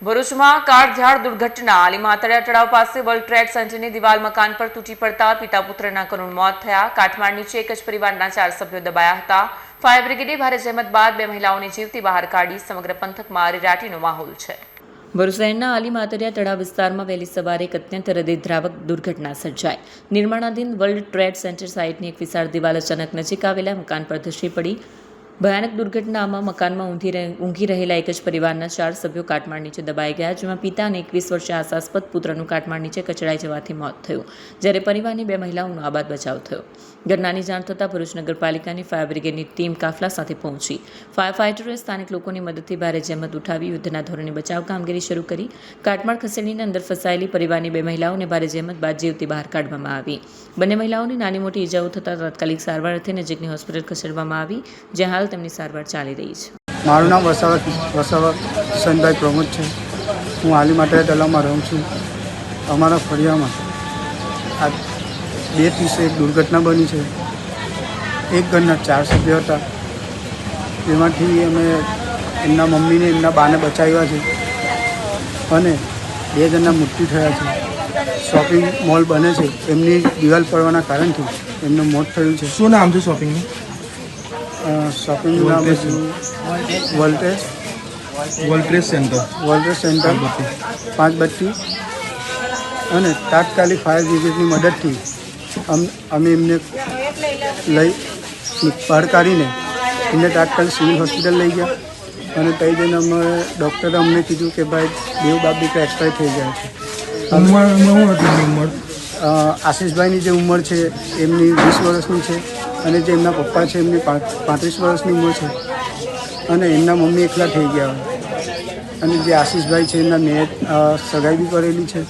ભરૂચમાં કાળઝાળ દુર્ઘટના આલી માતળિયા તળાવ પાસે વર્લ્ડ ટ્રેડ સેન્ટરની દિવાલ મકાન પર તૂટી પડતા પિતા પુત્રના કરુણ મોત થયા. કાટમાળ નીચે એક જ પરિવારના 4 સભ્યો દબાયા હતા. ફાયર બ્રિગેડે ભારે જહેમત બાદ 2 મહિલાઓને જીવતી બહાર કાઢી. સમગ્ર પંથકમાં અરેરાટીનો માહોલ છે. ભરૂચ શહેરના આલી માતળિયા તળાવ વિસ્તારમાં વહેલી સવારે એક અત્યંત હૃદયદ્રાવક દુર્ઘટના સર્જાઈ. નિર્માણાધીન વર્લ્ડ ટ્રેડ સેન્ટર સાઇટની એક વિશાળ દિવાલ અચાનક નજીક આવેલા મકાન પર ધસી પડી. ભયાનક દુર્ઘટનામાં મકાનમાં ઊંઘી રહેલા એક જ પરિવારના 4 સભ્યો કાટમાળ નીચે દબાઈ ગયા, જેમાં પિતા અને 21 વર્ષીય આશાસ્પદ પુત્રનું કાટમાળ નીચે કચડાઈ જવાથી મોત થયું, જ્યારે પરિવારની 2 મહિલાઓનો આબાદ બચાવ થયો. ઘટનાની જાણ થતાં ભરૂચ નગરપાલિકાની ફાયર બ્રિગેડની ટીમ કાફલા સાથે પહોંચી. ફાયર ફાઇટરોએ સ્થાનિક લોકોની મદદથી ભારે જહેમત ઉઠાવી યુદ્ધના ધોરણે બચાવ કામગીરી શરૂ કરી. કાટમાળ ખસેડીને અંદર ફસાયેલી પરિવારની 2 મહિલાઓને ભારે જહેમત બાદ જીવતી બહાર કાઢવામાં આવી. બંને મહિલાઓની નાની મોટી ઈજાઓ થતાં તાત્કાલિક સારવાર અર્થે નજીકની હોસ્પિટલ ખસેડવામાં આવી, જ્યાં હાલ તેમની સારવાર ચાલી રહી છે. મારું નામ વસાવા કિશનભાઈ પ્રમોદ છે. હું આલી માતળિયા તળાવમાં રહું છું. અમારા ફળિયામાં આ 2:30 એક દુર્ઘટના બની છે. એક ઘરના 4 સભ્યો હતા. તેમાંથી અમે એમના મમ્મીને એમના બાને બચાવ્યા છે અને 2 જણના મૃત્યુ થયા છે. શોપિંગ મોલ બને છે, એમની દિવાલ પડવાના કારણથી એમનું મોત થયું છે. શું નામ છે શોપિંગનું? શોપિંગનું નામ વર્લ્ડ સેન્ટર 5 બત્તી અને તાત્કાલિક ફાયર બ્રિગેડની મદદથી અમે એમને લઈ બહાર કાઢીને એમને તાત્કાલિક સિવિલ હોસ્પિટલ લઈ ગયા અને ત્યાં જઈને અમે ડૉક્ટરે અમને કીધું કે ભાઈ 2 બાપ દીકરા એક્સપાયર થઈ ગયા છે. ઉંમર આશીષભાઈની જે ઉંમર છે એમની 20 વર્ષની છે અને જે એમના પપ્પા છે એમની 35 વર્ષની ઉંમર છે અને એમના મમ્મી એકલા થઈ ગયા અને જે આશીષભાઈ છે એમના સગાઈ બી કરેલી છે.